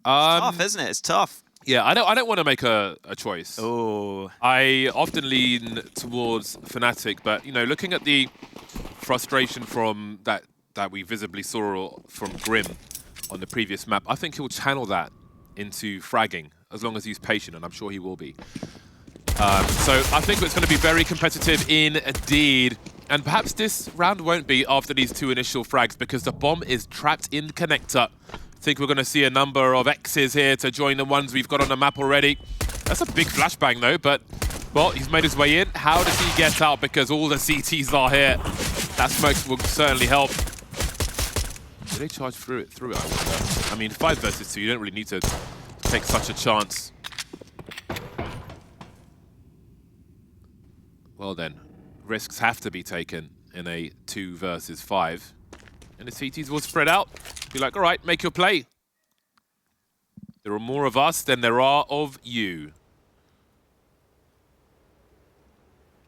tough, isn't it? It's tough. Yeah, I don't want to make a choice. Oh. I often lean towards fnatic, but you know, looking at the frustration from that we visibly saw from Grim on the previous map, I think he'll channel that into fragging as long as he's patient, and I'm sure he will be. So I think it's going to be very competitive indeed. And perhaps this round won't be after these two initial frags because the bomb is trapped in connector. I think we're going to see a number of X's here to join the ones we've got on the map already. That's a big flashbang though, but, well, he's made his way in. How does he get out? Because all the CTs are here. That smoke will certainly help. Do they charge through it, I wonder? I mean, 5 versus 2, you don't really need to take such a chance. Well then, risks have to be taken in a 2 versus 5. And the CTs will spread out. Be like, all right, make your play. There are more of us than there are of you.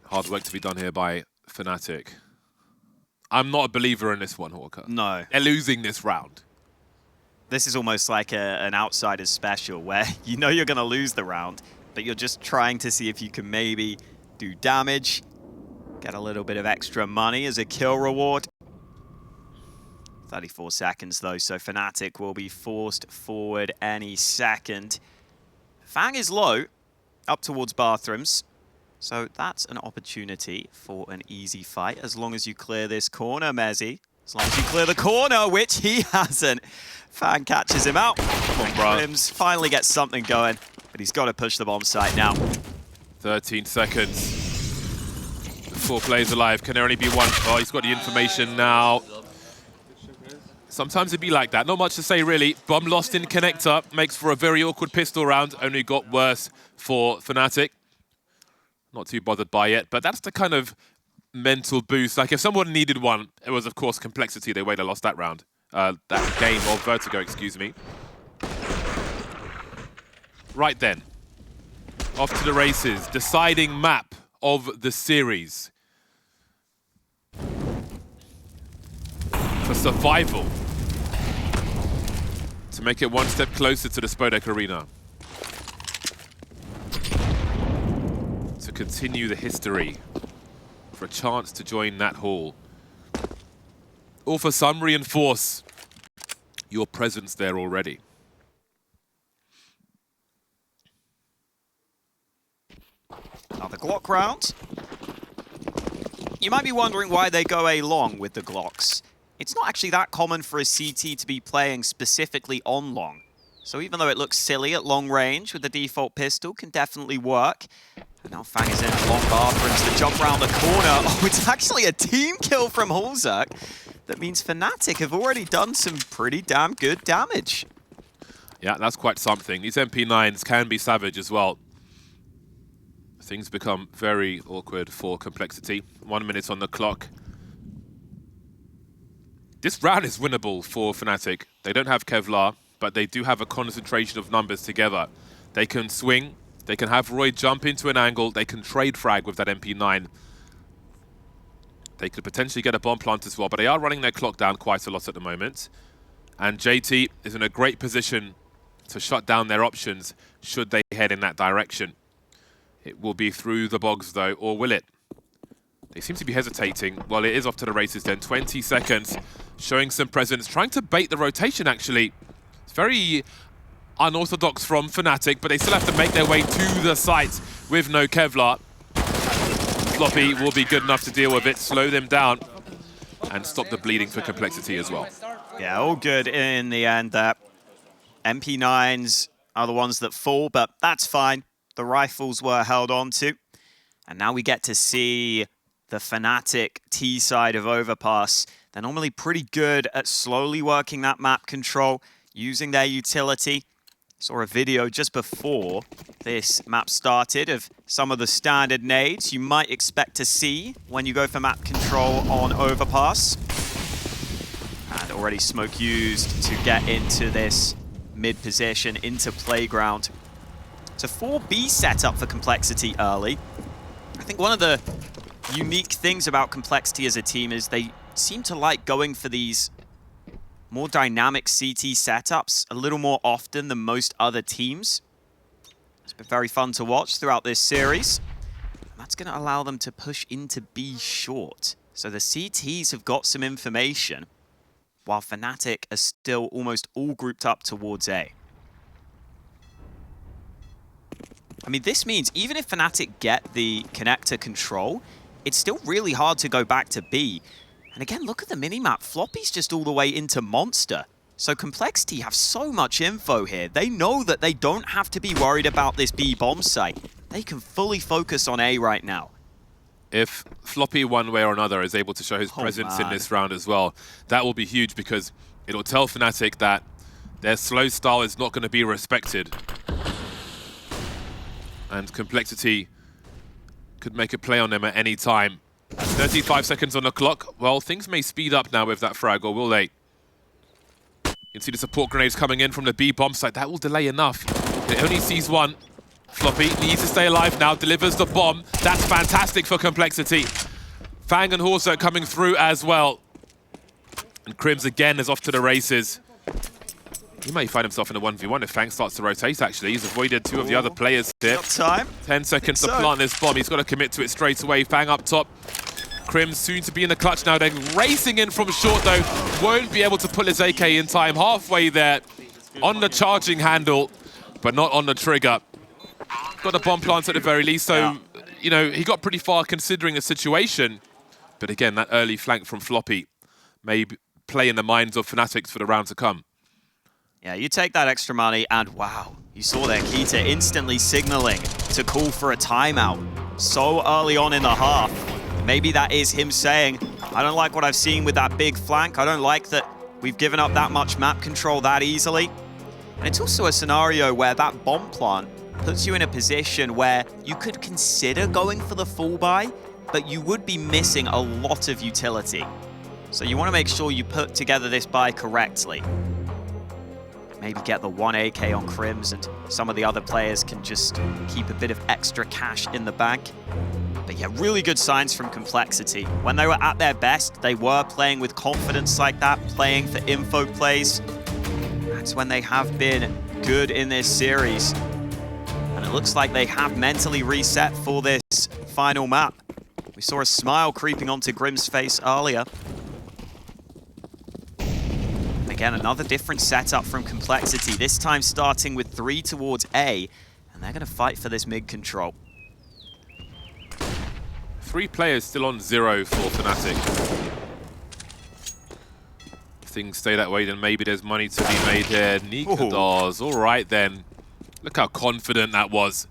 Hard work to be done here by fnatic. I'm not a believer in this one, Hawker. No. They're losing this round. This is almost like an outsider's special where you know you're going to lose the round, but you're just trying to see if you can maybe do damage, get a little bit of extra money as a kill reward. 34 seconds though, so fnatic will be forced forward any second. FaNg is low, up towards bathrooms. So that's an opportunity for an easy fight, as long as you clear this corner, mezii. As long as you clear the corner, which he hasn't. FaNg catches him out. Come on, bro. Grims finally gets something going, but he's got to push the bomb site now. 13 seconds. The 4 players alive. Can there only be one? Oh, he's got the information now. Sometimes it'd be like that. Not much to say, really. Bomb lost in connector. Makes for a very awkward pistol round. Only got worse for fnatic. Not too bothered by it, but that's the kind of mental boost. Like, if someone needed one, it was, of course, complexity. They way they lost that round. That game of Vertigo, excuse me. Right then. Off to the races. Deciding map of the series. For survival. To make it one step closer to the Spodek Arena. To continue the history. For a chance to join that hall. Or for some reinforce your presence there already. Now the Glock round. You might be wondering why they go A long with the Glocks. It's not actually that common for a CT to be playing specifically on long. So even though it looks silly at long range with the default pistol, can definitely work. And now FaNg is in long bathrooms to jump around the corner. Oh, it's actually a team kill from hallzerk. That means fnatic have already done some pretty damn good damage. Yeah, that's quite something. These MP9s can be savage as well. Things become very awkward for complexity. 1 minute on the clock. This round is winnable for fnatic. They don't have Kevlar, but they do have a concentration of numbers together. They can swing, they can have roeJ jump into an angle, they can trade frag with that MP9. They could potentially get a bomb plant as well, but they are running their clock down quite a lot at the moment. And JT is in a great position to shut down their options should they head in that direction. It will be through the bogs though, or will it? They seem to be hesitating. Well, it is off to the races then. 20 seconds, showing some presence, trying to bait the rotation actually. It's very unorthodox from fnatic, but they still have to make their way to the site with no Kevlar. Floppy will be good enough to deal with it, slow them down, and stop the bleeding for complexity as well. Yeah, all good in the end there. MP9s are the ones that fall, but that's fine. The rifles were held on to. And now we get to see the fnatic T side of Overpass. They're normally pretty good at slowly working that map control, using their utility. Saw a video just before this map started of some of the standard nades you might expect to see when you go for map control on Overpass. And already smoke used to get into this mid position, into playground. It's a 4B setup for complexity early. I think one of the unique things about complexity as a team is they seem to like going for these more dynamic CT setups a little more often than most other teams. It's been very fun to watch throughout this series. And that's going to allow them to push into B short. So the CTs have got some information, while fnatic are still almost all grouped up towards A. I mean, this means even if fnatic get the connector control, it's still really hard to go back to B. And again, look at the minimap. Floppy's just all the way into Monster. So Complexity have so much info here. They know that they don't have to be worried about this B bomb site. They can fully focus on A right now. If Floppy, one way or another, is able to show his presence in this round as well, that will be huge because it'll tell fnatic that their slow style is not going to be respected. And Complexity could make a play on them at any time. 35 seconds on the clock. Well, things may speed up now with that frag, or will they? You can see the support grenades coming in from the B bomb site. That will delay enough. It only sees one. Floppy needs to stay alive now, delivers the bomb. That's fantastic for Complexity. FaNg and hallzerk coming through as well. And Crims again is off to the races. He may find himself in a 1v1 if FaNg starts to rotate, actually. He's avoided two of the other players here. Got time. 10 seconds to plant this bomb. He's got to commit to it straight away. FaNg up top. Crims soon to be in the clutch now. They're racing in from short, though. Won't be able to pull his AK in time. Halfway there on the charging handle, but not on the trigger. Got the bomb plant at the very least, so, you know, he got pretty far considering the situation. But again, that early flank from Floppy may play in the minds of fnatics for the round to come. Yeah, you take that extra money and wow, you saw there Keita instantly signaling to call for a timeout so early on in the half. Maybe that is him saying, I don't like what I've seen with that big flank. I don't like that we've given up that much map control that easily. And it's also a scenario where that bomb plant puts you in a position where you could consider going for the full buy, but you would be missing a lot of utility. So you want to make sure you put together this buy correctly. Maybe get the 1 AK on Crims and some of the other players can just keep a bit of extra cash in the bank. But yeah, really good signs from Complexity. When they were at their best, they were playing with confidence like that, playing for info plays. That's when they have been good in this series. And it looks like they have mentally reset for this final map. We saw a smile creeping onto Grim's face earlier. Again, another different setup from Complexity, this time starting with 3 towards A, and they're going to fight for this mid control. 3 players still on 0 for fnatic. If things stay that way, then maybe there's money to be made here. Nikodos, all right then. Look how confident that was.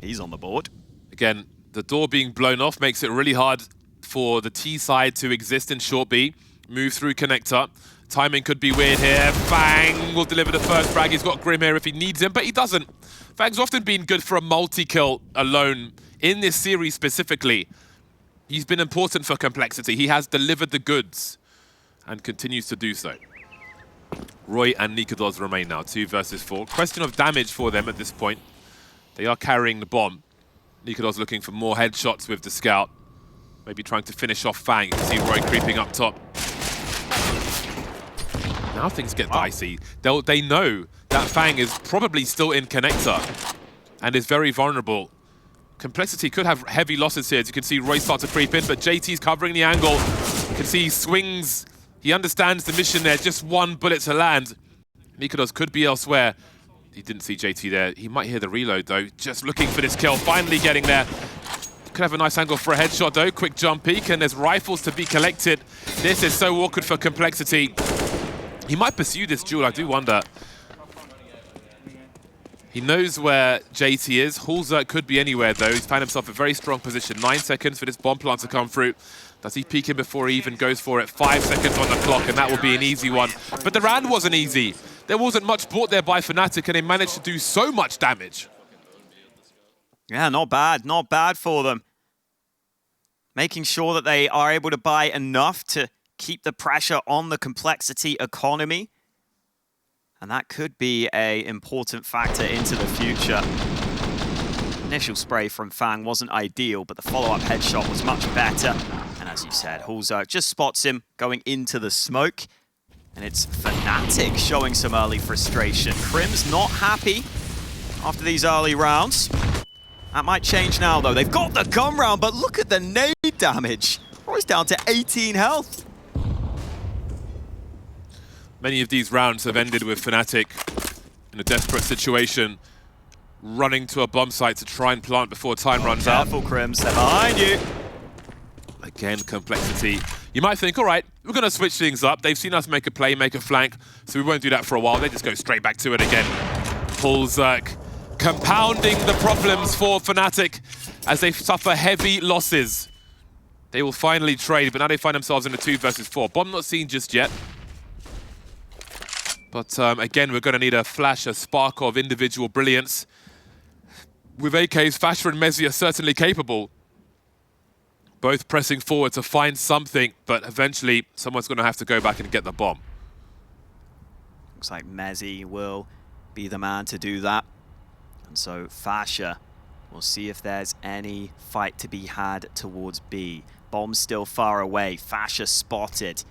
He's on the board. Again, the door being blown off makes it really hard for the T side to exist in short B. Move through connector. Timing could be weird here. FaNg will deliver the first frag. He's got Grim here if he needs him, but he doesn't. FaNg's often been good for a multi-kill alone. In this series specifically, he's been important for Complexity. He has delivered the goods and continues to do so. roeJ and Nikodos remain now, 2 versus 4. Question of damage for them at this point. They are carrying the bomb. Nikodos looking for more headshots with the scout. Maybe trying to finish off FaNg. You can see roeJ creeping up top. Now things get dicey. They know that FaNg is probably still in connector and is very vulnerable. Complexity could have heavy losses here. As you can see, roeJ start to creep in, but JT's covering the angle. You can see he swings. He understands the mission there. Just 1 bullet to land. Nikodos could be elsewhere. He didn't see JT there. He might hear the reload, though. Just looking for this kill. Finally getting there. Could have a nice angle for a headshot, though. Quick jump peek, and there's rifles to be collected. This is so awkward for Complexity. He might pursue this duel, I do wonder. He knows where JT is. hallzerk could be anywhere, though. He's found himself a very strong position. 9 seconds for this bomb plant to come through. Does he peek him before he even goes for it? 5 seconds on the clock, and that will be an easy one. But the round wasn't easy. There wasn't much brought there by fnatic, and they managed to do so much damage. Yeah, not bad. Not bad for them. Making sure that they are able to buy enough to keep the pressure on the Complexity economy. And that could be an important factor into the future. Initial spray from FaNg wasn't ideal, but the follow-up headshot was much better. And as you said, hallzerk just spots him going into the smoke. And it's fnatic showing some early frustration. Crim's not happy after these early rounds. That might change now, though. They've got the gun round, but look at the nade damage. roeJ's down to 18 health. Many of these rounds have ended with fnatic in a desperate situation, running to a bomb site to try and plant before time runs out. Careful, Crims. They're behind you. Again, complexity. You might think, all right, we're going to switch things up. They've seen us make a play, make a flank, so we won't do that for a while. They just go straight back to it again. hallzerk compounding the problems for fnatic as they suffer heavy losses. They will finally trade, but now they find themselves in a 2 versus 4. Bomb not seen just yet. But again, we're going to need a flash, a spark of individual brilliance. With AKs, fashzer and mezii are certainly capable. Both pressing forward to find something, but eventually someone's going to have to go back and get the bomb. Looks like mezii will be the man to do that. And so fashzer, we'll see if there's any fight to be had towards B. Bomb still far away. fashzer spotted.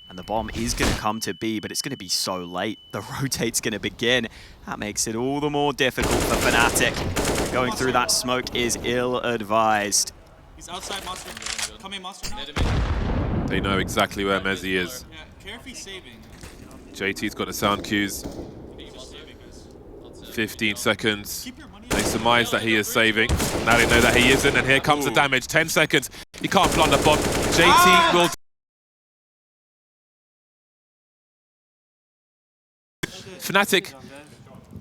And the bomb is going to come to B, but it's going to be so late. The rotate's going to begin. That makes it all the more difficult for fnatic. Going through that smoke is ill-advised. He's outside monster. Coming monster now. They know exactly where mezii is. Yeah, carefully saving. JT's got the sound cues. 15 seconds. They surmise that he is saving. Now they know that he isn't, and here comes the damage. 10 seconds. He can't plant the bomb. JT will... fnatic,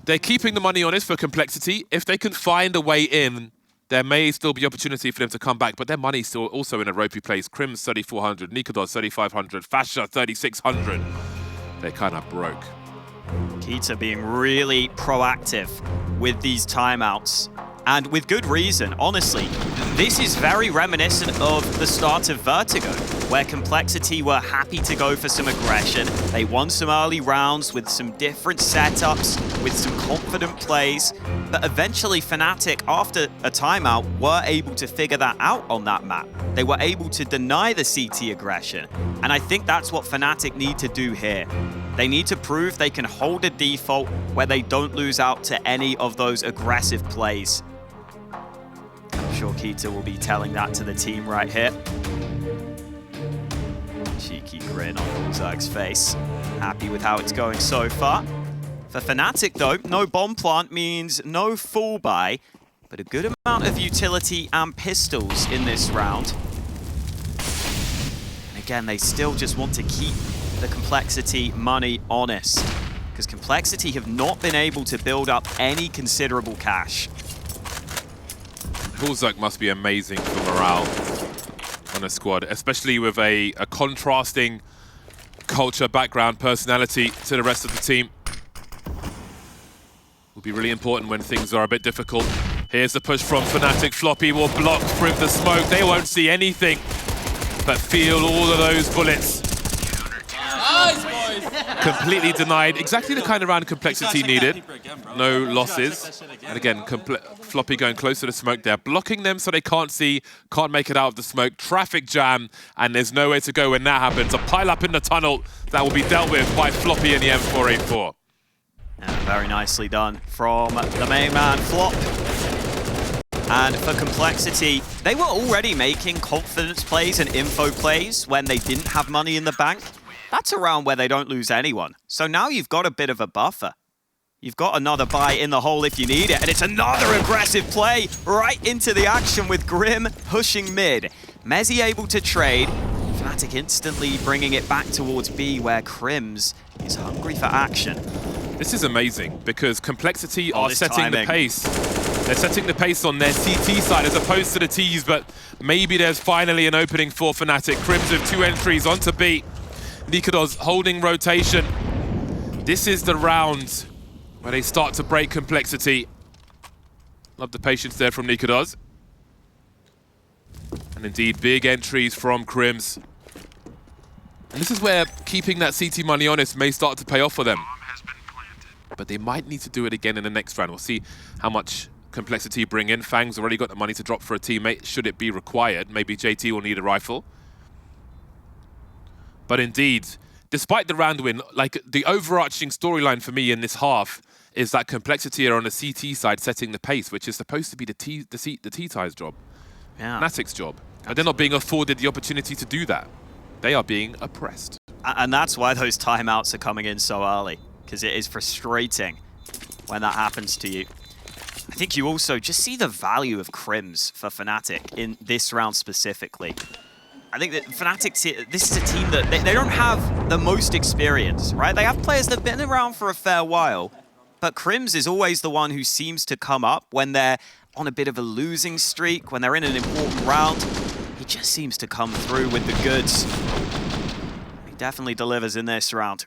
they're keeping the money on this for complexity. If they can find a way in, there may still be opportunity for them to come back, but their money's still also in a ropey place. Crim's 3,400, nikodos 3,500, fashzer 3,600. They're kind of broke. Kita being really proactive with these timeouts, and with good reason, honestly. This is very reminiscent of the start of Vertigo, where Complexity were happy to go for some aggression. They won some early rounds with some different setups, with some confident plays, but eventually fnatic, after a timeout, were able to figure that out on that map. They were able to deny the CT aggression, and I think that's what fnatic need to do here. They need to prove they can hold a default where they don't lose out to any of those aggressive plays. I'm sure Kita will be telling that to the team right here. Cheeky grin on hallzerk's face. Happy with how it's going so far. For fnatic though, no bomb plant means no full buy, but a good amount of utility and pistols in this round. And again, they still just want to keep the Complexity money honest, because Complexity have not been able to build up any considerable cash. hallzerk must be amazing for morale on a squad, especially with a contrasting culture, background, personality to the rest of the team. Will be really important when things are a bit difficult. Here's the push from fnatic. Floppy will block through the smoke. They won't see anything, but feel all of those bullets. Nice, boys. Completely denied. Exactly the kind of round Complexity needed. No losses. And again, Floppy going close to the smoke. They're blocking them so they can't see, can't make it out of the smoke. Traffic jam, and there's nowhere to go when that happens. A pile up in the tunnel that will be dealt with by Floppy in the M484. And very nicely done from the main man, Flop. And for Complexity, they were already making confidence plays and info plays when they didn't have money in the bank. That's a round where they don't lose anyone. So now you've got a bit of a buffer. You've got another buy in the hole if you need it, and it's another aggressive play right into the action with Grim pushing mid. mezii able to trade. fnatic instantly bringing it back towards B, where Crims is hungry for action. This is amazing, because Complexity are setting the pace. They're setting the pace on their CT side as opposed to the Ts, but maybe there's finally an opening for fnatic. Crims with 2 entries onto B. nikodos holding rotation. This is the round where they start to break Complexity. Love the patience there from nikodos. And indeed, big entries from Crims. And this is where keeping that CT money honest may start to pay off for them. But they might need to do it again in the next round. We'll see how much Complexity bring in. FaNg's already got the money to drop for a teammate, should it be required. Maybe JT will need a rifle. But indeed, despite the round win, like the overarching storyline for me in this half is that Complexity are on the CT side setting the pace, which is supposed to be the T-Ty's job, fnatic's job. But they're not being afforded the opportunity to do that. They are being oppressed. And that's why those timeouts are coming in so early, because it is frustrating when that happens to you. I think you also just see the value of Crims for Fnatic in this round specifically. I think that Fnatic, this is a team that they don't have the most experience, right? They have players that have been around for a fair while, but Crims is always the one who seems to come up when they're on a bit of a losing streak, when they're in an important round. He just seems to come through with the goods. He definitely delivers in this round.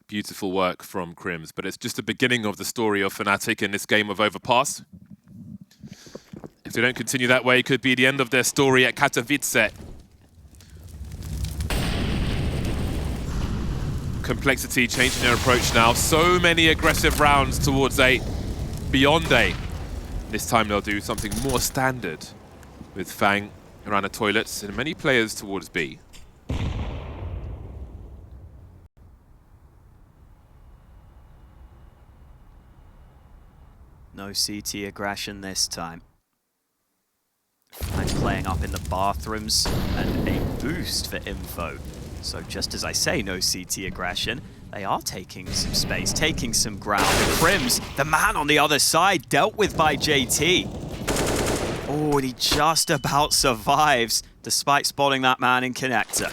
Beautiful work from Crims, but it's just the beginning of the story of Fnatic in this game of Overpass. If they don't continue that way, it could be the end of their story at Katowice. Complexity changing their approach now. So many aggressive rounds towards A, beyond A. This time they'll do something more standard with FaNg around the toilets and many players towards B. No CT aggression this time. I'm playing up in the bathrooms and a boost for info. So just as I say, no CT aggression, they are taking some space, taking some ground. And Crims, the man on the other side, dealt with by JT. Oh, and he just about survives, despite spotting that man in connector.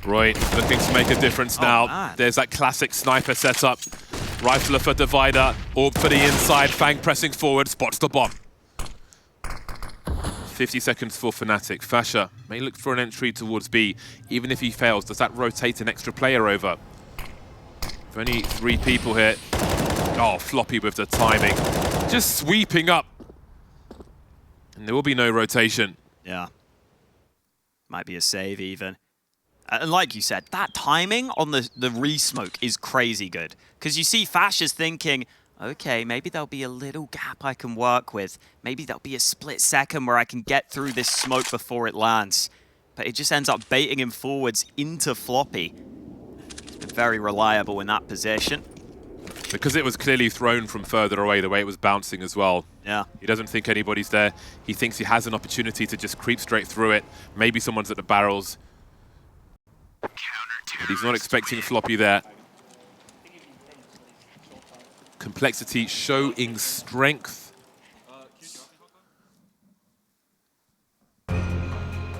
roeJ looking to make a difference now. Man. There's that classic sniper setup. Rifler for divider, orb for the inside, FaNg pressing forward, spots the bomb. 50 seconds for Fnatic. Fasha may look for an entry towards B. Even if he fails, does that rotate an extra player over? There's only 3 people here. Oh, floppy with the timing. Just sweeping up. And there will be no rotation. Yeah. Might be a save even. And like you said, that timing on the re-smoke is crazy good. Because you see Fasha's thinking, okay, maybe there'll be a little gap I can work with. Maybe there'll be a split second where I can get through this smoke before it lands. But it just ends up baiting him forwards into floppy. He's been very reliable in that position. Because it was clearly thrown from further away, the way it was bouncing as well. Yeah. He doesn't think anybody's there. He thinks he has an opportunity to just creep straight through it. Maybe someone's at the barrels. But he's not expecting floppy there. Complexity showing strength.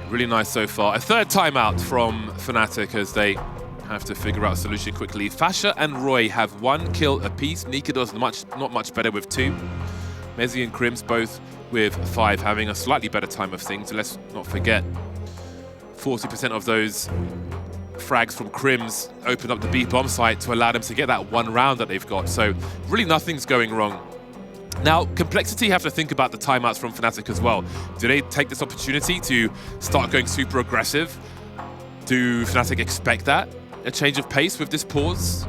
Really nice so far. A third timeout from Fnatic as they have to figure out a solution quickly. Fasha and roeJ have 1 kill apiece. Nikado's not much better with 2. mezii and Crims both with 5, having a slightly better time of things. Let's not forget, 40% of those frags from Crims opened up the B bomb site to allow them to get that 1 round that they've got. So really nothing's going wrong. Now, Complexity have to think about the timeouts from Fnatic as well. Do they take this opportunity to start going super aggressive? Do Fnatic expect that? A change of pace with this pause?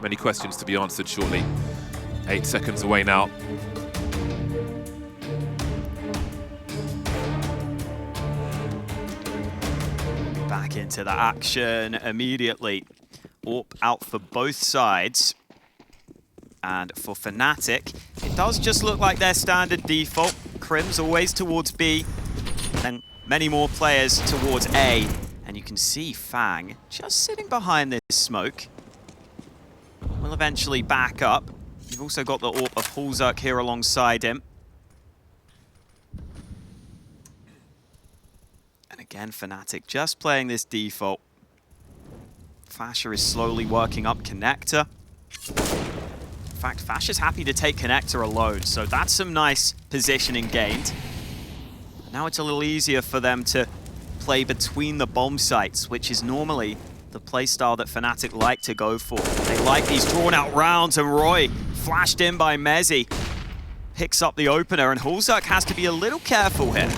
Many questions to be answered shortly. 8 seconds away now. Back into the action immediately. AWP out for both sides. And for Fnatic, it does just look like their standard default. Crims always towards B, and many more players towards A. And you can see FaNg just sitting behind this smoke. Will eventually back up. You've also got the AWP of hallzerk here alongside him. And again, Fnatic just playing this default. Fasha is slowly working up connector. In fact, Fasha's happy to take connector alone, so that's some nice positioning gained. Now it's a little easier for them to play between the bomb sites, which is normally the playstyle that Fnatic like to go for. They like these drawn-out rounds, and roeJ, flashed in by mezii, picks up the opener, and hallzerk has to be a little careful here.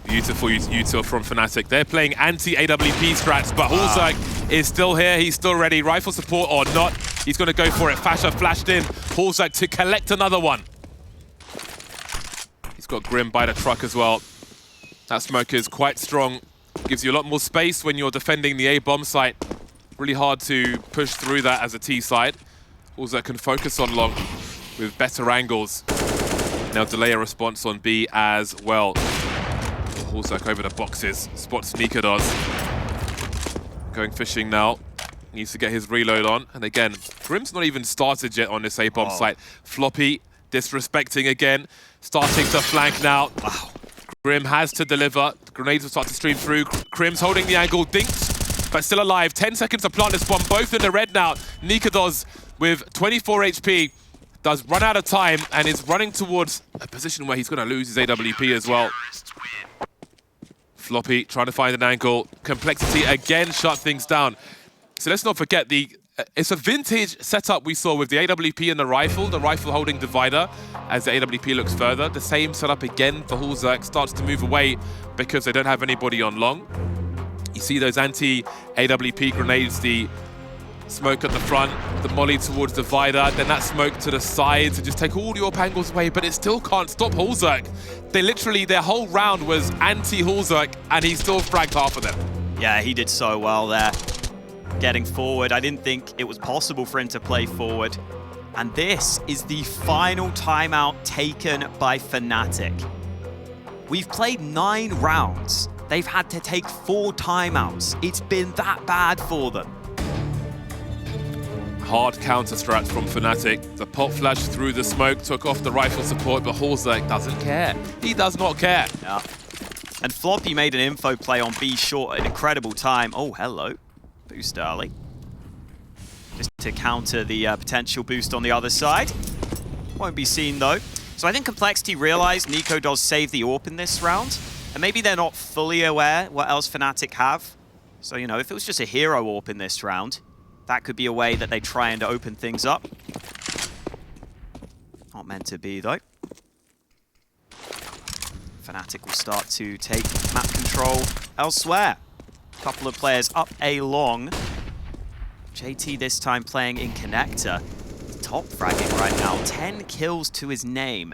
Beautiful util from Fnatic. They're playing anti-AWP strats, but hallzerk is still here. He's still ready. Rifle support or not, he's going to go for it. Fasha flashed in. hallzerk to collect another one. He's got Grim by the truck as well. That smoke is quite strong. Gives you a lot more space when you're defending the A bomb site. Really hard to push through that as a T side. Also can focus on long with better angles. Now delay a response on B as well. hallzerk over the boxes. Spots Nikodos. Going fishing now. Needs to get his reload on. And again, Grim's not even started yet on this A bomb site. Floppy disrespecting again. Starting to flank now. Wow. Grim has to deliver. The grenades will start to stream through. Grim's holding the angle, dinks, but still alive. 10 seconds to plant this bomb, both in the red now. Nikodos with 24 HP does run out of time and is running towards a position where he's going to lose his AWP as well. Floppy trying to find an angle. Complexity again shut things down. So let's not forget it's a vintage setup we saw with the AWP and the rifle holding divider as the AWP looks further. The same setup again for hallzerk, starts to move away because they don't have anybody on long. You see those anti-AWP grenades, the smoke at the front, the molly towards divider, then that smoke to the side to just take all your angles away, but it still can't stop hallzerk. They literally, their whole round was anti-hallzerk and he still fragged half of them. Yeah, he did so well there. Getting forward. I didn't think it was possible for him to play forward. And this is the final timeout taken by fnatic. We've played 9 rounds. They've had to take 4 timeouts. It's been that bad for them. Hard counter strat from fnatic. The pop flash through the smoke took off the rifle support, but hallzerk doesn't care. He does not care. Yeah. And Floppy made an info play on B short at an incredible time. Oh, hello. Boost early. Just to counter the potential boost on the other side. Won't be seen though. So I think Complexity realized Nico does save the AWP in this round. And maybe they're not fully aware what else fnatic have. So, you know, if it was just a hero AWP in this round, that could be a way that they try and open things up. Not meant to be though. fnatic will start to take map control elsewhere. Couple of players up A long. JT this time playing in connector. Top fragging right now. 10 kills to his name.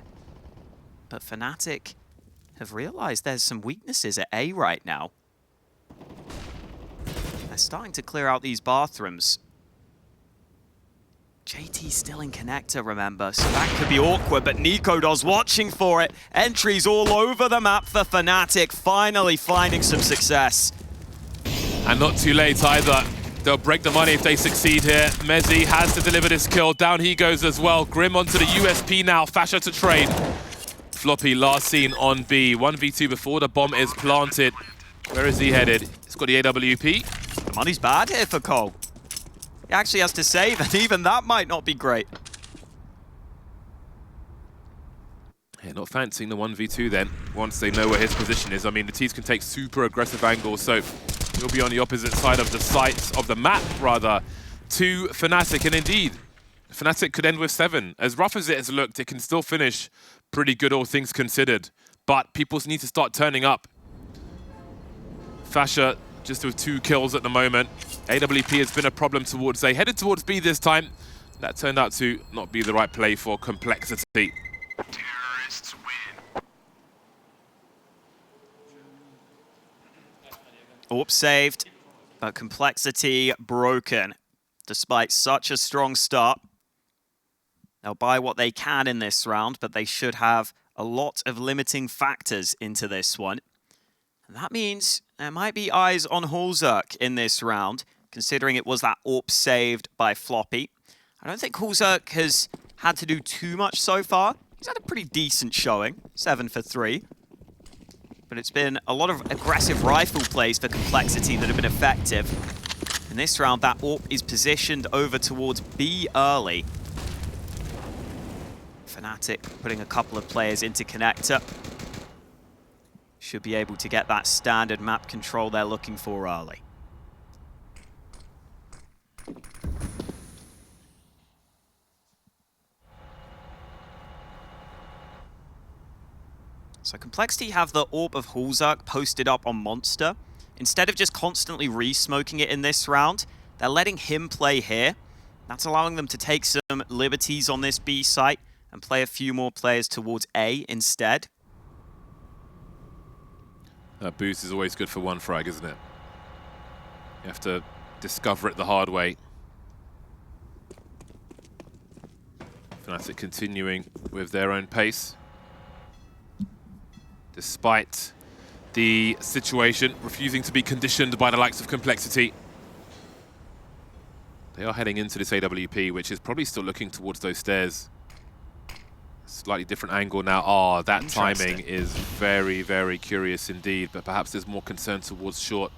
But fnatic have realized there's some weaknesses at A right now. They're starting to clear out these bathrooms. JT's still in connector, remember, so that could be awkward, but Nikodos watching for it. Entries all over the map for fnatic, finally finding some success. And not too late either. They'll break the money if they succeed here. mezii has to deliver this kill. Down he goes as well. Grim onto the USP now. Fasher to trade. Floppy last seen on B. 1v2 before the bomb is planted. Where is he headed? He's got the AWP. The money's bad here for Cole. He actually has to save, and even that might not be great. Yeah, not fancying the 1v2 then, once they know where his position is. I mean, the teams can take super aggressive angles, so he'll be on the opposite side of the sites, of the map, rather, to fnatic. And indeed, fnatic could end with 7. As rough as it has looked, it can still finish pretty good, all things considered. But people need to start turning up. Fasher just with 2 kills at the moment. AWP has been a problem towards A. Headed towards B this time. That turned out to not be the right play for Complexity. Terrorists win. AWP saved, but Complexity broken. Despite such a strong start, they'll buy what they can in this round, but they should have a lot of limiting factors into this one. And that means there might be eyes on hallzerk in this round, considering it was that AWP saved by Floppy. I don't think hallzerk has had to do too much so far. He's had a pretty decent showing, 7 for 3. But it's been a lot of aggressive rifle plays for Complexity that have been effective. In this round, that AWP is positioned over towards B early. fnatic putting a couple of players into connector. Should be able to get that standard map control they're looking for early. So Complexity have the AWP of hallzerk posted up on Monster. Instead of just constantly re-smoking it in this round, they're letting him play here. That's allowing them to take some liberties on this B site and play a few more players towards A instead. That boost is always good for one frag, isn't it? You have to discover it the hard way. fnatic continuing with their own pace. Despite the situation, refusing to be conditioned by the likes of Complexity. They are heading into this AWP, which is probably still looking towards those stairs. Slightly different angle now. Ah, that timing is very, very curious indeed, but perhaps there's more concern towards short.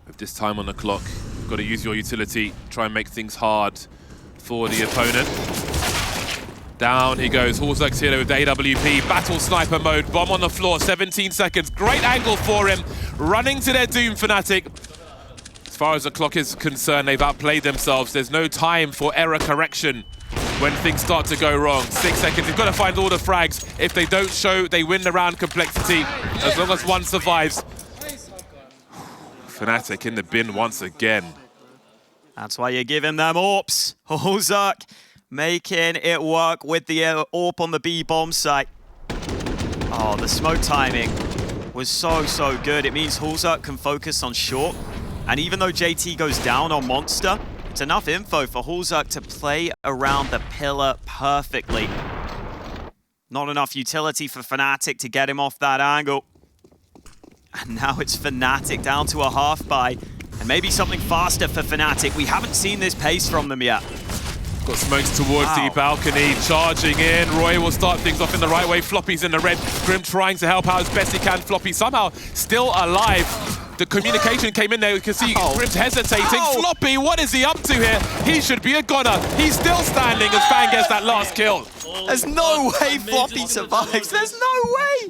With this time on the clock, you've got to use your utility, try and make things hard for the opponent. Down he goes, hallzerk's here with the AWP, battle sniper mode, bomb on the floor, 17 seconds, great angle for him, running to their doom, fnatic. As far as the clock is concerned, they've outplayed themselves. There's no time for error correction when things start to go wrong. 6 seconds, you've got to find all the frags. If they don't show, they win the round. Complexity, as long as one survives. fnatic in the bin once again. That's why you're giving them AWPs. hallzerk making it work with the AWP on the B bomb site. Oh, the smoke timing was so good. It means hallzerk can focus on short. And even though JT goes down on Monster, it's enough info for hallzerk to play around the pillar perfectly. Not enough utility for fnatic to get him off that angle. And now it's fnatic down to a half buy. And maybe something faster for fnatic. We haven't seen this pace from them yet. Got smokes towards the balcony, charging in. roeJ will start things off in the right way. Floppy's in the red. Grim trying to help out as best he can. Floppy somehow still alive. The communication came in there. You can see Grim's hesitating. Floppy, what is he up to here? He should be a goner. He's still standing as FaNg gets that last kill. There's no way Floppy survives. There's no way.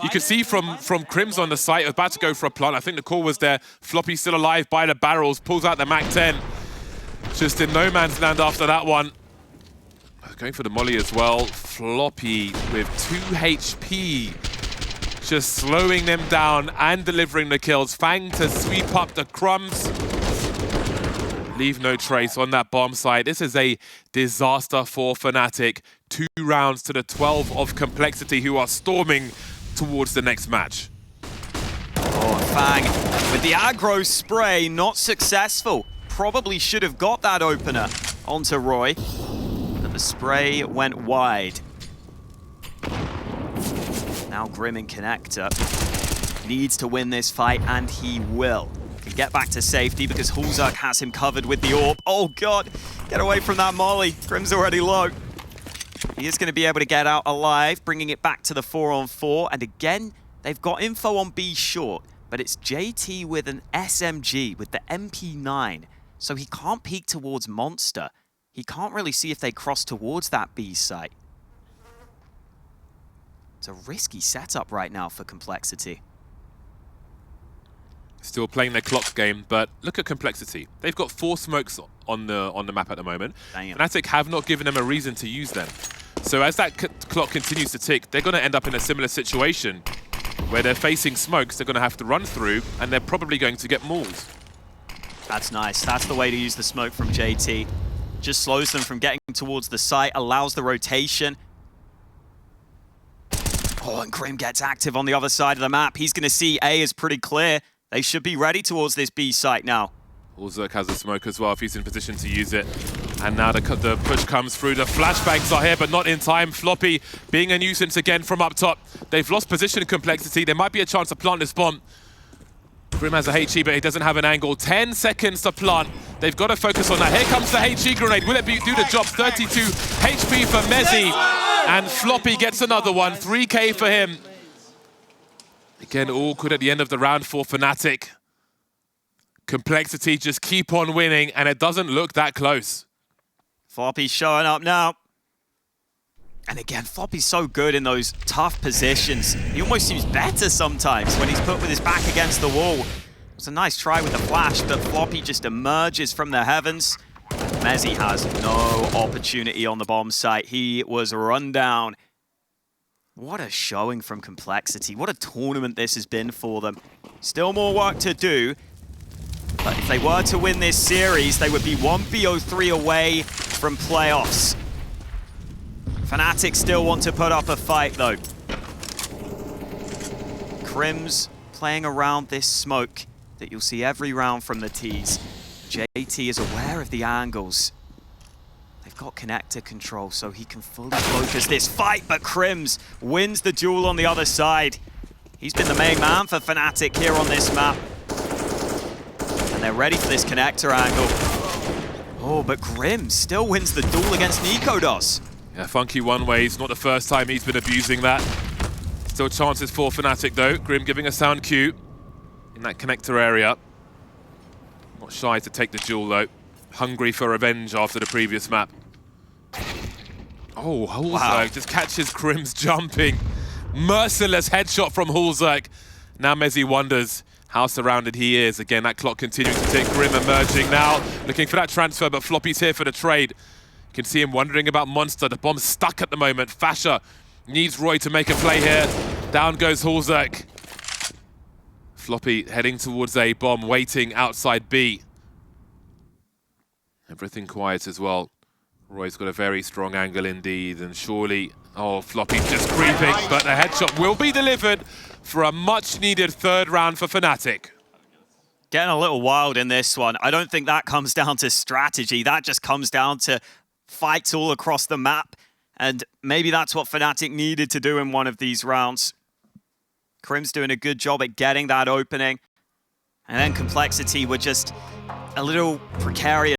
You can see from Crims on the site, about to go for a plant. I think the call was there. Floppy still alive by the barrels, pulls out the MAC-10. Just in no man's land after that one. Going for the molly as well. Floppy with 2 HP. Just slowing them down and delivering the kills. FaNg to sweep up the crumbs. Leave no trace on that bomb site. This is a disaster for fnatic. 2 rounds to the 12 of Complexity, who are storming towards the next match. Oh, FaNg with the aggro spray, not successful. Probably should have got that opener onto roeJ, but the spray went wide. Now Grim in connector needs to win this fight, and he will. Can get back to safety because hallzerk has him covered with the AWP. Oh god, get away from that molly. Grim's already low. He is going to be able to get out alive, bringing it back to the 4-on-4. And again, they've got info on B short, but it's JT with an SMG with the MP9. So he can't peek towards Monster. He can't really see if they cross towards that B site. It's a risky setup right now for Complexity. Still playing their clock game, but look at Complexity. They've got 4 smokes on the map at the moment. fnatic have not given them a reason to use them. So as that clock continues to tick, they're going to end up in a similar situation where they're facing smokes they're going to have to run through, and they're probably going to get mauled. That's nice. That's the way to use the smoke from JT. Just slows them from getting towards the site, allows the rotation. Oh, and Grim gets active on the other side of the map. He's going to see A is pretty clear. They should be ready towards this B site now. hallzerk has the smoke as well if he's in position to use it. And now the push comes through. The flashbangs are here, but not in time. Floppy being a nuisance again from up top. They've lost position Complexity. There might be a chance to plant this bomb. Grim has a HE, but he doesn't have an angle. 10 seconds to plant. They've got to focus on that. Here comes the HE grenade. Will it do the job? 32 HP for mezii. And Floppy gets another one. 3K for him. Again, awkward at the end of the round for fnatic. Complexity just keep on winning, and it doesn't look that close. Floppy's showing up now. And again, Floppy's so good in those tough positions. He almost seems better sometimes when he's put with his back against the wall. It's a nice try with the flash, but Floppy just emerges from the heavens. mezii has no opportunity on the bomb site. He was run down. What a showing from Complexity. What a tournament this has been for them. Still more work to do. But if they were to win this series, they would be 1-BO3 away from playoffs. fnatic still want to put up a fight, though. Crims playing around this smoke that you'll see every round from the T's. JT is aware of the angles. They've got connector control, so he can fully focus this fight, but Crims wins the duel on the other side. He's been the main man for fnatic here on this map. And they're ready for this connector angle. Oh, but Grim still wins the duel against Nikodos. Yeah, funky one-way. It's not the first time he's been abusing that. Still chances for fnatic though. Grim giving a sound cue in that connector area. Not shy to take the duel though. Hungry for revenge after the previous map. Oh, hallzerk just catches Grim's jumping. Merciless headshot from hallzerk. Now mezii wonders how surrounded he is. Again, that clock continues to tick. Grim emerging now, looking for that transfer, but floppy's here for the trade. You can see him wondering about Monster. The bomb's stuck at the moment. Fasher needs roeJ to make a play here. Down goes hallzerk. Floppy heading towards A bomb, waiting outside B. Everything quiet as well. roeJ's got a very strong angle indeed, and surely, oh, floppy's just creeping, but the headshot will be delivered for a much-needed third round for fnatic. Getting a little wild in this one. I don't think that comes down to strategy. That just comes down to fights all across the map, and maybe that's what fnatic needed to do in one of these rounds. Crim's doing a good job at getting that opening, and then Complexity were just a little precarious.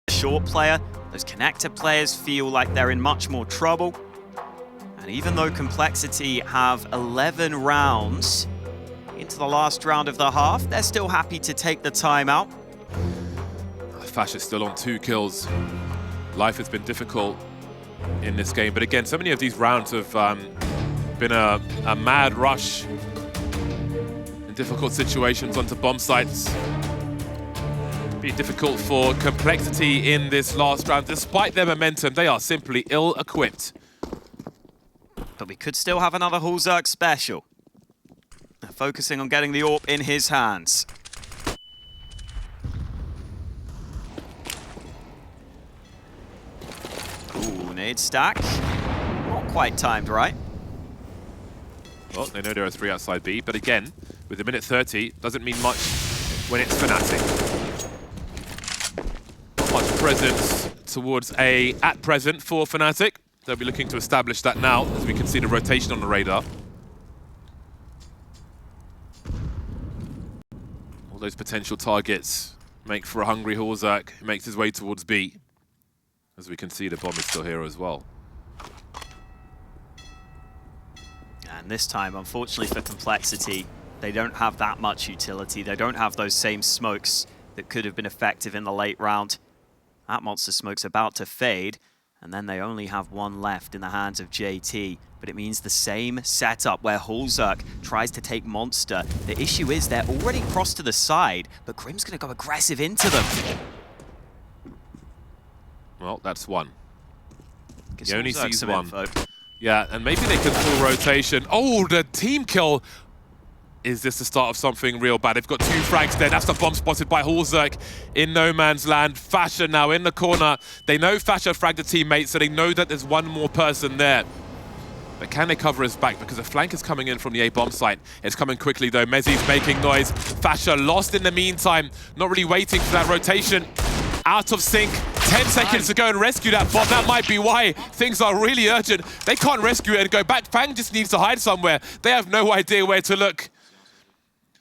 Short player, those connector players feel like they're in much more trouble. And even though Complexity have 11 rounds into the last round of the half, they're still happy to take the time out. Fasher's still on 2 kills. Life has been difficult in this game, but again, so many of these rounds have been a mad rush in difficult situations onto bomb sites. Be difficult for Complexity in this last round. Despite their momentum, they are simply ill-equipped. But we could still have another hallzerk special. They're focusing on getting the AWP in his hands. Ooh, nade stack. Not quite timed right. Well, they know there are 3 outside B, but again, with a minute 30, doesn't mean much when it's fnatic. Not much presence towards A at present for fnatic. They'll be looking to establish that now, as we can see the rotation on the radar. All those potential targets make for a hungry hallzerk who makes his way towards B. As we can see, the bomb is still here as well. And this time, unfortunately for Complexity, they don't have that much utility. They don't have those same smokes that could have been effective in the late round. That monster smoke's about to fade, and then they only have one left in the hands of JT. But it means the same setup where hallzerk tries to take Monster. The issue is they're already crossed to the side, but Grim's going to go aggressive into them. Well, that's one. Gives He only hallzerk sees some one. info. Yeah, and maybe they can full rotation. Oh, the team kill! Is this the start of something real bad? They've got 2 frags there. That's the bomb spotted by hallzerk in no man's land. Fasher now in the corner. They know Fasher fragged a teammate, so they know that there's one more person there. But can they cover his back? Because a flank is coming in from the A bomb site. It's coming quickly though. Mezii's making noise. Fasher lost in the meantime. Not really waiting for that rotation. Out of sync. 10 seconds to go and rescue that bomb. That might be why things are really urgent. They can't rescue it and go back. FaNg just needs to hide somewhere. They have no idea where to look.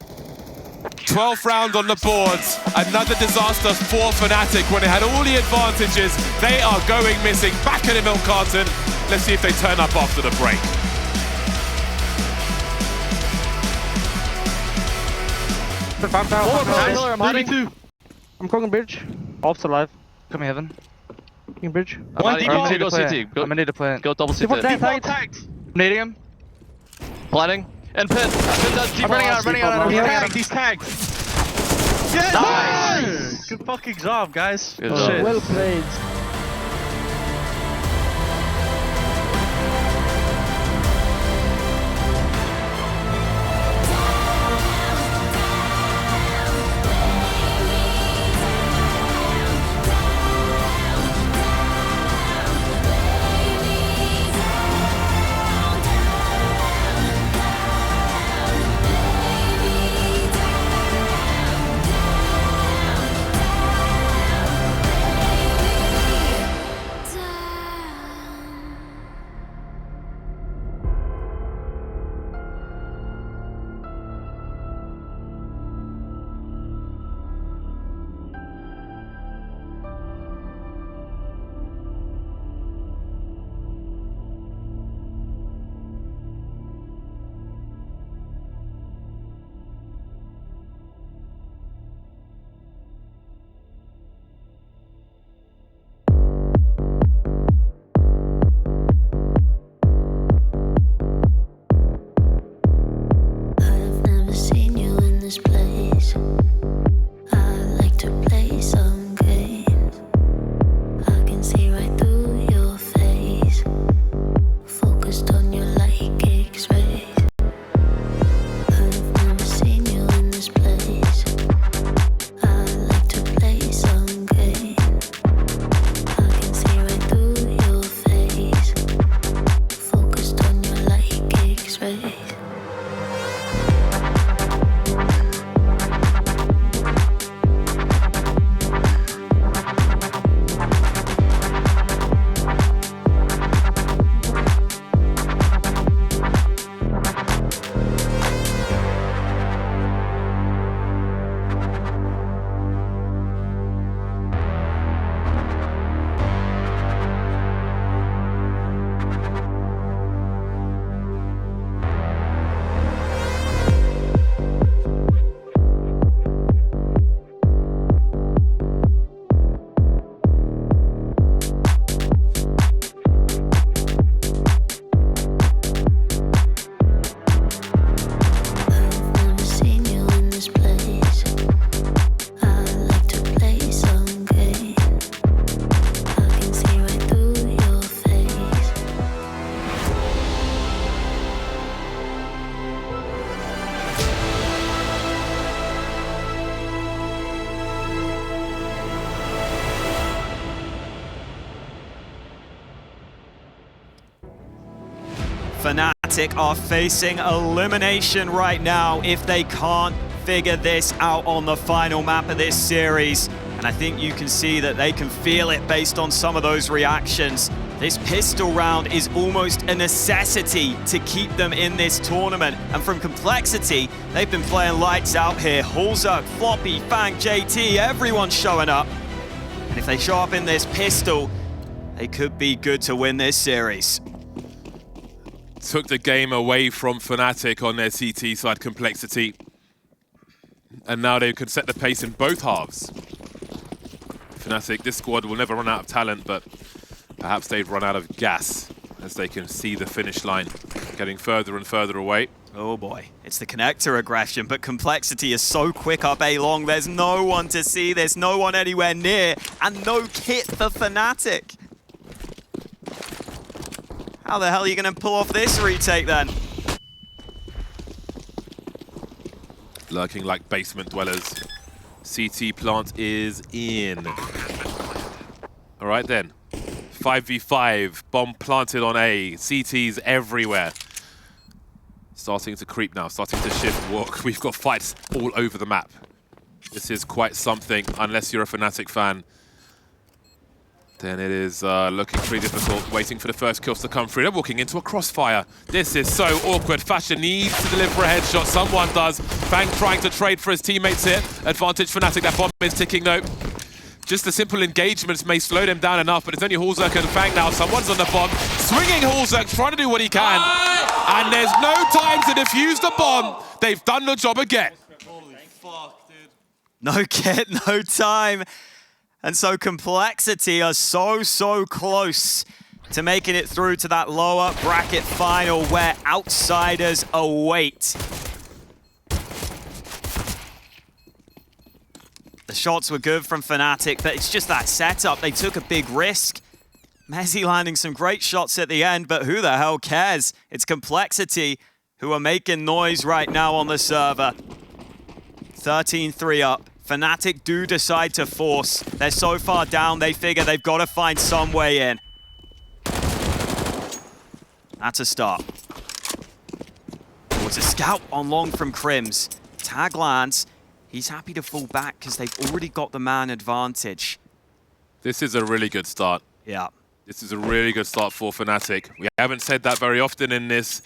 12th round on the boards. Another disaster for fnatic when they had all the advantages. They are going missing. Back in the milk carton. Let's see if they turn up after the break. I'm hiding. I'm going bridge. Off to live. Coming heaven. Coming bridge. One deep ball. Go CT. I'm gonna need to plant. Go double CT. Tagged. Nading him. Planning. And pin. Pin does deep. I'm running out. He's tagged. Yes! Nice! Good fucking job, guys. Good job. Well played. play some games. I can see right through your face, focused on you like X-rays. I've never seen you in this place. I like to play some games. I can see right through your face, focused on you like X-rays. fnatic are facing elimination right now if they can't figure this out on the final map of this series. And I think you can see that they can feel it based on some of those reactions. This pistol round is almost a necessity to keep them in this tournament. And from Complexity, they've been playing lights out here. hallzerk, floppy, FaNg, JT, everyone's showing up. And if they show up in this pistol, they could be good to win this series. Took the game away from fnatic on their CT side, Complexity. And now they can set the pace in both halves. fnatic, this squad will never run out of talent, but perhaps they've run out of gas as they can see the finish line getting further and further away. Oh boy, it's the connector aggression, but Complexity is so quick up A long, there's no one to see this, no one anywhere near, and no kit for fnatic. How the hell are you going to pull off this retake then? Lurking like basement dwellers. CT plant is in. All right then. 5v5, bomb planted on A. CTs everywhere. Starting to creep now, starting to shift walk. We've got fights all over the map. This is quite something, unless you're a fnatic fan. Then it is looking pretty difficult, waiting for the first kills to come through. They're walking into a crossfire. This is so awkward. Fashion needs to deliver a headshot. Someone does. FaNg trying to trade for his teammates here. Advantage fnatic. That bomb is ticking though. Just the simple engagements may slow them down enough, but it's only hallzerk and FaNg now. Someone's on the bomb. Swinging hallzerk, trying to do what he can. And there's no time to defuse the bomb. They've done the job again. Holy fuck, dude. No kit, no time. And so Complexity are so close to making it through to that lower bracket final where outsiders await. The shots were good from fnatic, but it's just that setup. They took a big risk. mezii landing some great shots at the end, but who the hell cares? It's Complexity who are making noise right now on the server. 13-3 up. fnatic do decide to force. They're so far down, they figure they've got to find some way in. That's a start. Oh, it's a scout on long from Crims. Tag lands. He's happy to fall back because they've already got the man advantage. This is a really good start. Yeah. This is a really good start for fnatic. We haven't said that very often in this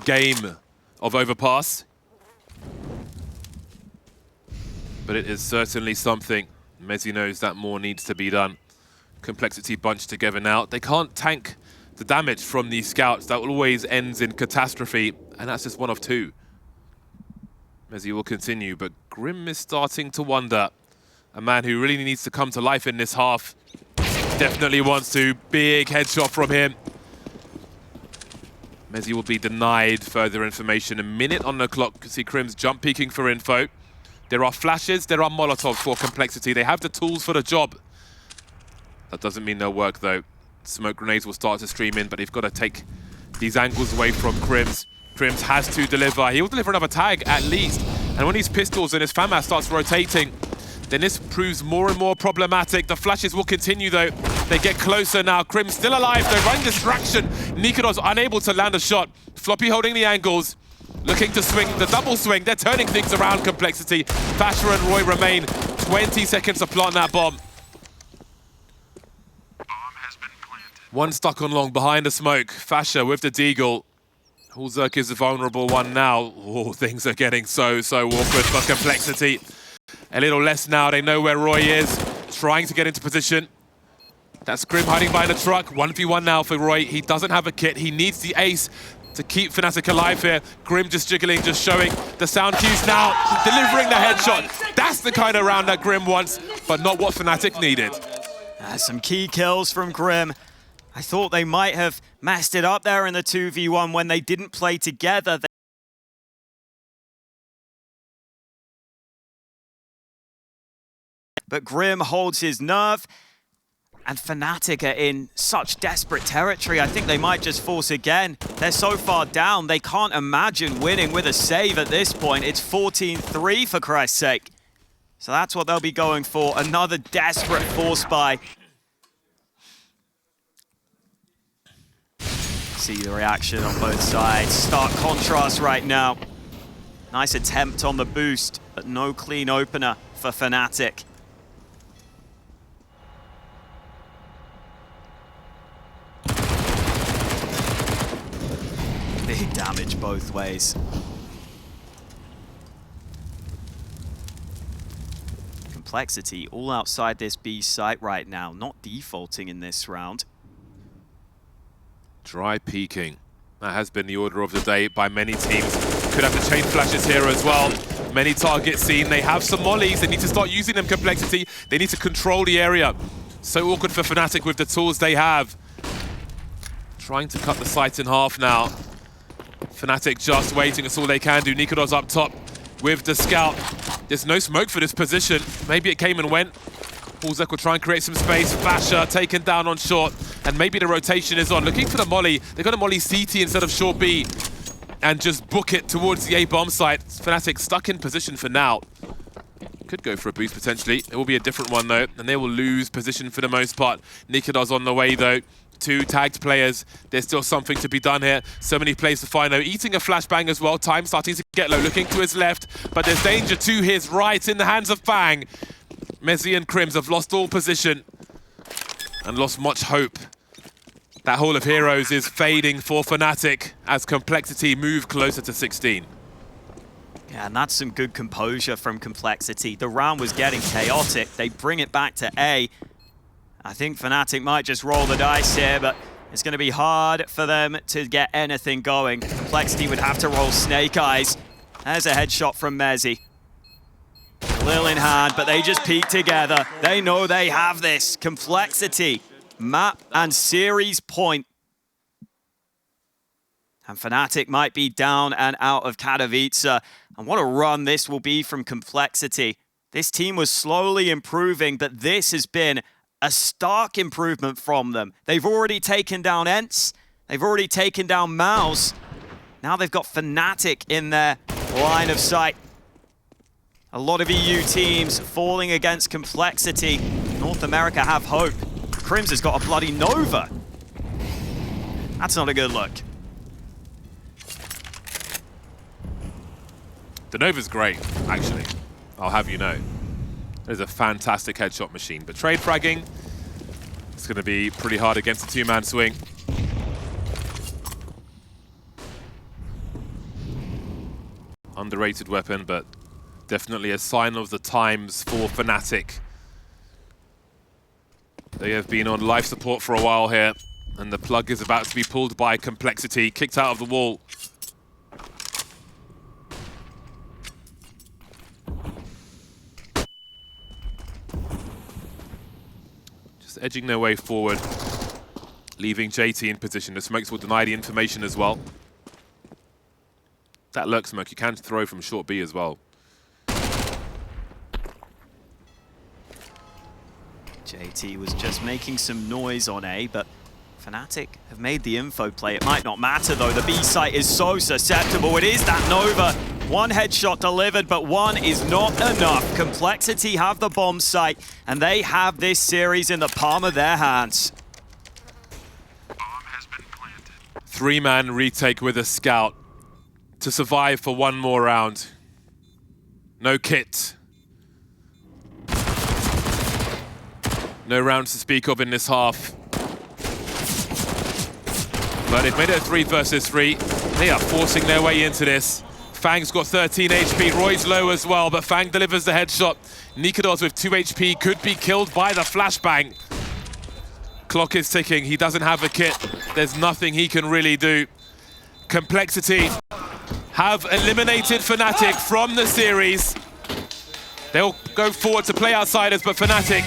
game of Overpass. But it is certainly something. mezii knows that more needs to be done. Complexity bunched together now. They can't tank the damage from these scouts. That always ends in catastrophe, and that's just one of two. mezii will continue, but Grim is starting to wonder. A man who really needs to come to life in this half. Definitely wants to. Big headshot from him. mezii will be denied further information. A minute on the clock. You can see Crims jump peeking for info. There are flashes, there are Molotovs for Complexity. They have the tools for the job. That doesn't mean they'll work though. Smoke grenades will start to stream in, but they've got to take these angles away from Crims. Crims has to deliver. He will deliver another tag at least. And when these pistols and his FAMAS starts rotating, then this proves more and more problematic. The flashes will continue though. They get closer now. Crims still alive. They're running distraction. Nikodos unable to land a shot. Floppy holding the angles. Looking to swing the double swing. They're turning things around. Complexity. Fasher and roeJ remain 20 seconds to plant that bomb. One stuck on long behind the smoke. Fasher with the deagle. hallzerk is the vulnerable one now. Oh, things are getting so awkward for Complexity. A little less now. They know where roeJ is. Trying to get into position. That's Grim hiding behind the truck. 1v1 now for roeJ. He doesn't have a kit. He needs the ace to keep fnatic alive here. Grim just jiggling, just showing the sound cues now. Delivering the headshot. That's the kind of round that Grim wants, but not what fnatic needed. Some key kills from Grim. I thought they might have messed it up there in the 2v1 when they didn't play together. But Grim holds his nerve, and fnatic are in such desperate territory. I think they might just force again. They're so far down, they can't imagine winning with a save at this point. It's 14-3 for Christ's sake. So that's what they'll be going for. Another desperate force buy. See the reaction on both sides. Stark contrast right now. Nice attempt on the boost, but no clean opener for fnatic. Big damage both ways. Complexity all outside this B site right now, not defaulting in this round. Dry peeking. That has been the order of the day by many teams. Could have the chain flashes here as well. Many targets seen. They have some mollies. They need to start using them. Complexity. They need to control the area. So awkward for fnatic with the tools they have. Trying to cut the site in half now. fnatic just waiting. That's all they can do. Nikodos up top with the scout. There's no smoke for this position. Maybe it came and went. hallzerk will try and create some space. Fasher taken down on short. And maybe the rotation is on. Looking for the molly. They're going to molly CT instead of short B. And just book it towards the A bomb site. fnatic stuck in position for now. Could go for a boost potentially. It will be a different one though. And they will lose position for the most part. Nikodos on the way though. Two tagged players. There's still something to be done here. So many plays to find though. Eating a flashbang as well. Time starting to get low. Looking to his left. But there's danger to his right in the hands of FaNg. mezii and Crims have lost all position. And lost much hope. That Hall of Heroes is fading for fnatic as Complexity move closer to 16. Yeah, and that's some good composure from Complexity. The round was getting chaotic. They bring it back to A. I think fnatic might just roll the dice here, but it's going to be hard for them to get anything going. Complexity would have to roll Snake Eyes. There's a headshot from mezii. Lil in hand, but they just peek together. They know they have this. Complexity, map and series point. And fnatic might be down and out of Katowice. And what a run this will be from Complexity. This team was slowly improving, but this has been a stark improvement from them. They've already taken down Ents. They've already taken down Mouse. Now they've got fnatic in their line of sight. A lot of EU teams falling against Complexity. North America have hope. Crims has got a bloody Nova. That's not a good look. The Nova's great, actually. I'll have you know. There's a fantastic headshot machine, but trade fragging, it's going to be pretty hard against a two-man swing. Underrated weapon, but definitely a sign of the times for fnatic. They have been on life support for a while here, and the plug is about to be pulled by Complexity, kicked out of the wall. Edging their way forward, leaving JT in position. The smokes will deny the information as well. That lurk smoke, you can throw from short B as well. JT was just making some noise on A, but fnatic have made the info play. It might not matter though, the B site is so susceptible. It is that Nova. One headshot delivered, but one is not enough. Complexity have the bomb site, and they have this series in the palm of their hands. Bomb has been planted. 3-man retake with a scout to survive for one more round. No kit. No rounds to speak of in this half. But they've made it a 3 versus 3. They are forcing their way into this. FaNg's got 13 HP, roeJ's low as well, but FaNg delivers the headshot. Nikados with 2 HP could be killed by the flashbang. Clock is ticking, he doesn't have a kit. There's nothing he can really do. Complexity have eliminated fnatic from the series. They'll go forward to play outsiders, but fnatic,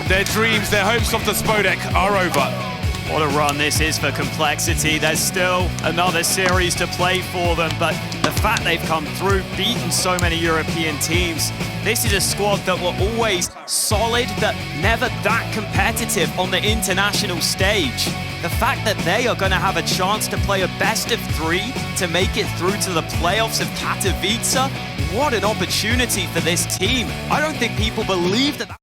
their dreams, their hopes of the Spodek are over. What a run this is for Complexity. There's still another series to play for them, but the fact they've come through, beaten so many European teams, this is a squad that were always solid, but never that competitive on the international stage. The fact that they are going to have a chance to play a best of 3 to make it through to the playoffs of Katowice, what an opportunity for this team. I don't think people believe that.